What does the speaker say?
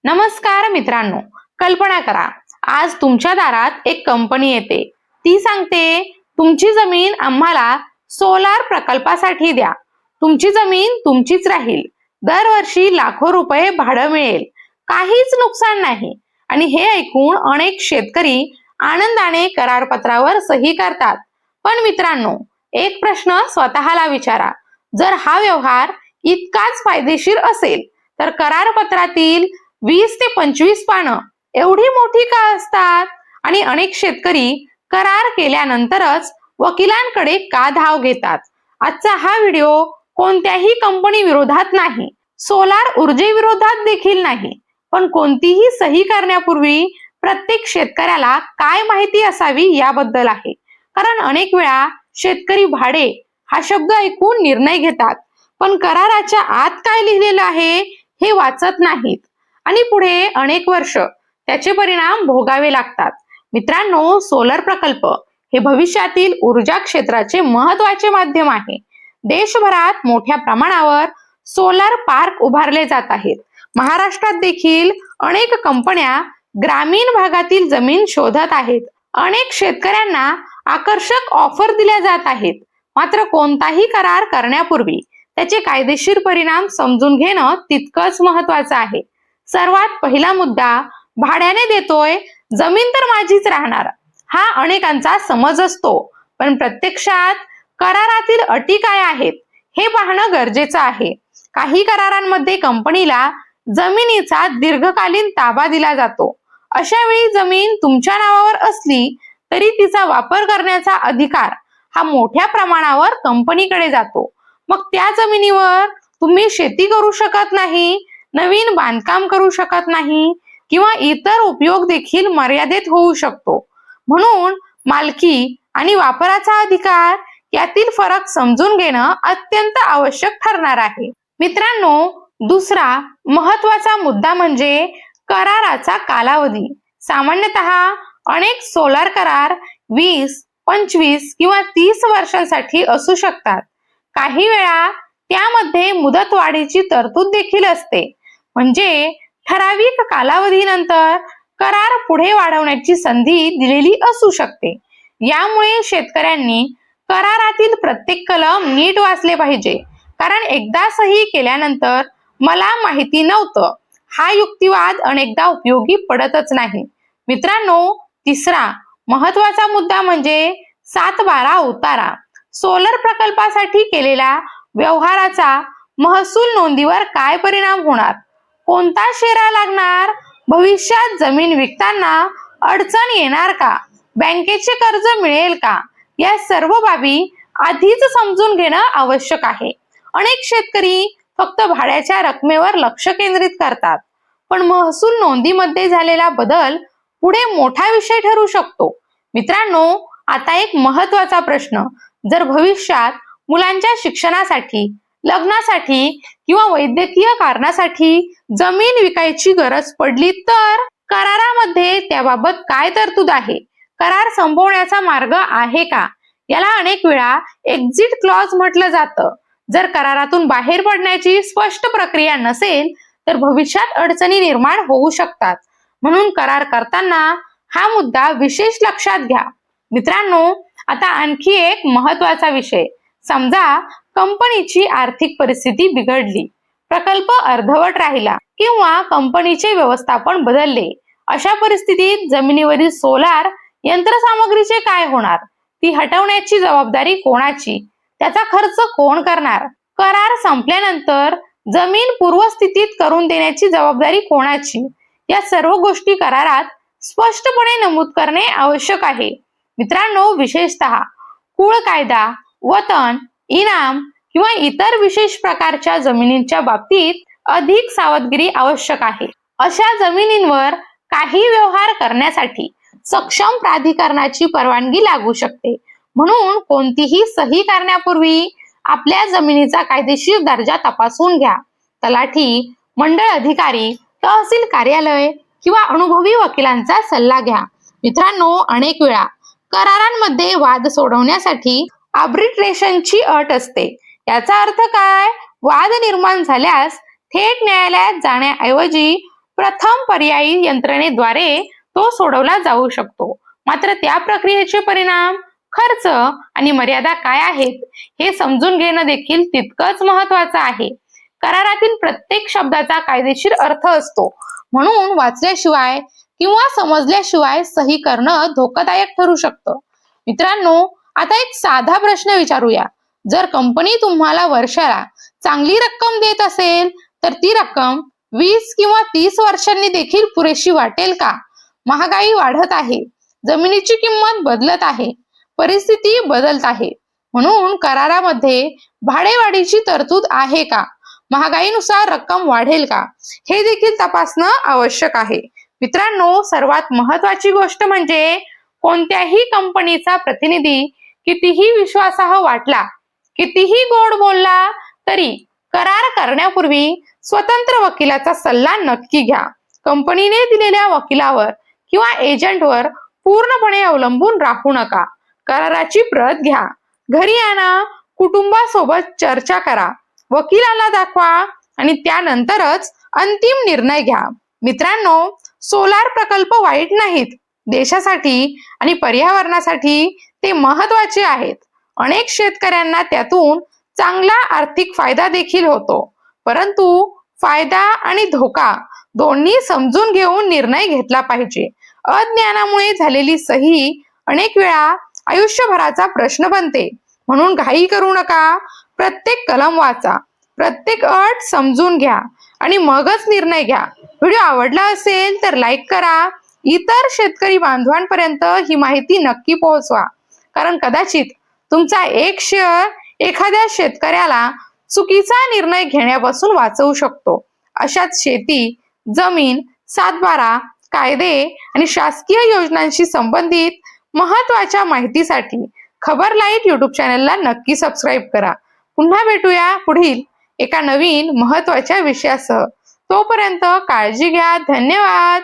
नमस्कार मित्रांनो, कल्पना करा, आज तुमच्या दारात एक कंपनी येते. ती सांगते, तुमची जमीन आम्हाला सोलार प्रकल्पासाठी द्या. तुमची जमीन तुमचीच राहील. दरवर्षी लाखो रुपये भाडं मिळेल. काहीच नुकसान नाही. आणि हे ऐकून अनेक शेतकरी आनंदाने करारपत्रावर सही करतात. पण मित्रांनो, एक प्रश्न स्वतःला विचारा. जर हा व्यवहार इतकाच फायदेशीर असेल तर करारपत्रातील 20 ते 25 पानं एवढी मोठी का असतात? आणि अनेक शेतकरी करार केल्यानंतरच वकिलांकडे का धाव घेतात? आजचा हा व्हिडिओ कोणत्याही कंपनी विरोधात नाही, सोलार ऊर्जेविरोधात देखील नाही, पण कोणतीही सही करण्यापूर्वी प्रत्येक शेतकऱ्याला काय माहिती असावी याबद्दल आहे. कारण अनेक वेळा शेतकरी भाडे हा शब्द ऐकून निर्णय घेतात, पण कराराच्या आत काय लिहिलेलं आहे हे वाचत नाहीत आणि पुढे अनेक वर्ष त्याचे परिणाम भोगावे लागतात. मित्रांनो, सोलर प्रकल्प हे भविष्यातील ऊर्जा क्षेत्राचे महत्त्वाचे माध्यम आहे. देशभरात मोठ्या प्रमाणावर सोलर पार्क उभारले जात आहेत. महाराष्ट्रात देखील अनेक कंपन्या ग्रामीण भागातील जमीन शोधत आहेत. अनेक शेतकऱ्यांना आकर्षक ऑफर दिल्या जात आहेत. मात्र कोणताही करार करण्यापूर्वी त्याचे कायदेशीर परिणाम समजून घेणं तितकंच महत्त्वाचं आहे. सर्वात पहिला मुद्दा, भाड्याने देतोय, जमीन तर माझीच राहणार, हा अनेकांचा समज असतो. पण प्रत्यक्षात करारातील अटी काय आहेत हे पाहणं गरजेचं आहे. काही करारांमध्ये कंपनीला जमिनीचा दीर्घकालीन ताबा दिला जातो. अशा वेळी जमीन तुमच्या नावावर असली तरी तिचा वापर करण्याचा अधिकार हा मोठ्या प्रमाणावर कंपनीकडे जातो. मग त्या जमिनीवर तुम्ही शेती करू शकत नाही, नवीन बांधकाम करू शकत नाही किंवा इतर उपयोग देखील मर्यादित होऊ शकतो. म्हणून मालकी आणि वापराचा अधिकार यातील फरक समजून घेणं अत्यंत आवश्यक ठरणार आहे. मित्रांनो, दुसरा महत्त्वाचा मुद्दा म्हणजे कराराचा कालावधी. सामान्यतः अनेक सोलार करार 20, 25 किंवा 30 वर्षांसाठी असू शकतात. काही वेळा त्यामध्ये मुदतवाढीची तरतूद देखील असते. म्हणजे ठराविक कालावधीनंतर करार पुढे वाढवण्याची संधी दिलेली असू शकते. यामुळे शेतकऱ्यांनी करारातील प्रत्येक कलम नीट वाचले पाहिजे. कारण एकदा सही केल्यानंतर मला माहिती नव्हतं हा युक्तिवाद अनेकदा उपयोगी पडतच नाही. मित्रांनो, तिसरा महत्त्वाचा मुद्दा म्हणजे 7/12 उतारा. सोलर प्रकल्पासाठी केलेल्या व्यवहाराचा महसूल नोंदीवर काय परिणाम होणार? कोणता शेरा लागणार? भविष्यात जमीन विकताना अडचण येणार का? बँकेचे कर्ज मिळेल का? या सर्व बाबी आधीच समजून घेणं आवश्यक आहे. अनेक शेतकरी फक्त भाड्याच्या रकमेवर लक्ष केंद्रित करतात, पण महसूल नोंदीमध्ये झालेला बदल पुढे मोठा विषय ठरू शकतो. मित्रांनो, आता एक महत्त्वाचा प्रश्न, जर भविष्यात मुलांच्या शिक्षणासाठी, लग्नासाठी किंवा वैद्यकीय कारणासाठी जमीन विकायची गरज पडली तर करारामध्ये त्याबाबत काय तरतूद आहे? करार संपवण्याचा मार्ग आहे का? याला अनेक वेळा एक्झिट क्लॉज म्हटलं जातं. जर करारातून बाहेर पडण्याची स्पष्ट प्रक्रिया नसेल तर भविष्यात अडचणी निर्माण होऊ शकतात. म्हणून करार करताना हा मुद्दा विशेष लक्षात घ्या. मित्रांनो, आता आणखी एक महत्त्वाचा विषय. समजा कंपनीची आर्थिक परिस्थिती बिघडली, प्रकल्प अर्धवट राहिला किंवा कंपनीचे व्यवस्थापन बदलले. अशा परिस्थितीत जमिनीवरील सोलार यंत्रसामग्रीचे काय होणार? ती हटवण्याची जबाबदारी कोणाची? त्याचा खर्च कोण करणार? करार संपल्यानंतर जमीन पूर्वस्थितीत करून देण्याची जबाबदारी कोणाची? या सर्व गोष्टी करारात स्पष्टपणे नमूद करणे आवश्यक आहे. मित्रांनो, विशेषतः कुळ कायदा, वतन, इनाम किंवा इतर विशेष प्रकारच्या जमिनींच्या बाबतीत अधिक सावधगिरी आवश्यक आहे. अशा जमिनींवर काही व्यवहार करण्यासाठी सक्षम प्राधिकरणाची परवानगी लागू शकते. म्हणून कोणतीही सही करण्यापूर्वी आपल्या जमिनीचा कायदेशीर दर्जा तपासून घ्या. तलाठी, मंडळ अधिकारी, तहसील कार्यालय किंवा अनुभवी वकिलांचा सल्ला घ्या. मित्रांनो, अनेक वेळा करारांमध्ये वाद सोडवण्यासाठी आर्बिट्रेशनची अट असते. याचा अर्थ काय? वाद निर्माण झाल्यास थेट न्यायालयात जाण्याऐवजी प्रथम पर्यायी यंत्रणेद्वारे तो सोडवला जाऊ शकतो. मात्र त्या प्रक्रियेचे परिणाम, खर्च आणि मर्यादा काय आहेत हे समजून घेणं देखील तितकंच महत्वाचं आहे. करारातील प्रत्येक शब्दाचा कायदेशीर अर्थ असतो, म्हणून वाचल्याशिवाय किंवा समजल्याशिवाय सही करणं धोकादायक ठरू शकतं. मित्रांनो, आता एक साधा प्रश्न विचारूया. जर कंपनी तुम्हाला वर्षाला चांगली रक्कम देत असेल तर ती रक्कम 20 किंवा 30 वर्षांनी देखील पुरेशी वाटेल का? महागाई वाढत आहे, जमिनीची किंमत बदलत आहे, परिस्थिती बदलत आहे, म्हणून करारामध्ये भाडेवाढीची तरतूद आहे का? महागाईनुसार रक्कम वाढेल का? हे देखील तपासणं आवश्यक आहे. मित्रांनो, सर्वात महत्वाची गोष्ट म्हणजे कोणत्याही कंपनीचा प्रतिनिधी कितीही विश्वासार्ह वाटला, कितीही गोड बोलला तरी करार करण्यापूर्वी स्वतंत्र वकिलाचा सल्ला नक्की घ्या. कंपनीने दिलेल्या वकिलावर किंवा एजंटवर पूर्णपणे अवलंबून राहू नका. कराराची प्रत घ्या, घरी आणा, कुटुंबासोबत चर्चा करा, वकिलाला दाखवा आणि त्यानंतरच अंतिम निर्णय घ्या. मित्रांनो, सोलार प्रकल्प वाईट नाहीत. देशासाठी आणि पर्यावरणासाठी ते महत्वाचे आहेत. अनेक शेतकऱ्यांना त्यातून चांगला आर्थिक फायदा देखील होतो. परंतु फायदा आणि धोका दोन्ही समजून घेऊन निर्णय घेतला पाहिजे. अज्ञानामुळे झालेली सही अनेक वेळा आयुष्यभराचा प्रश्न बनते. म्हणून घाई करू नका. प्रत्येक कलम वाचा, प्रत्येक अट समजून घ्या आणि मगच निर्णय घ्या. व्हिडिओ आवडला असेल तर लाईक करा. इतर शेतकरी बांधवांपर्यंत ही माहिती नक्की पोहोचवा, कारण कदाचित तुमचा एक शेअर एखाद्या शेतकऱ्याला चुकीचा निर्णय घेण्यापासून वाचवू शकतो. अशाच शेती, जमीन, सातबारा, कायदे आणि शासकीय योजनांशी संबंधित महत्वाच्या माहितीसाठी खबर लाईट युट्यूब चॅनलला नक्की सबस्क्राईब करा. पुन्हा भेटूया पुढील एका नवीन महत्वाच्या विषयासह. तोपर्यंत काळजी घ्या. धन्यवाद.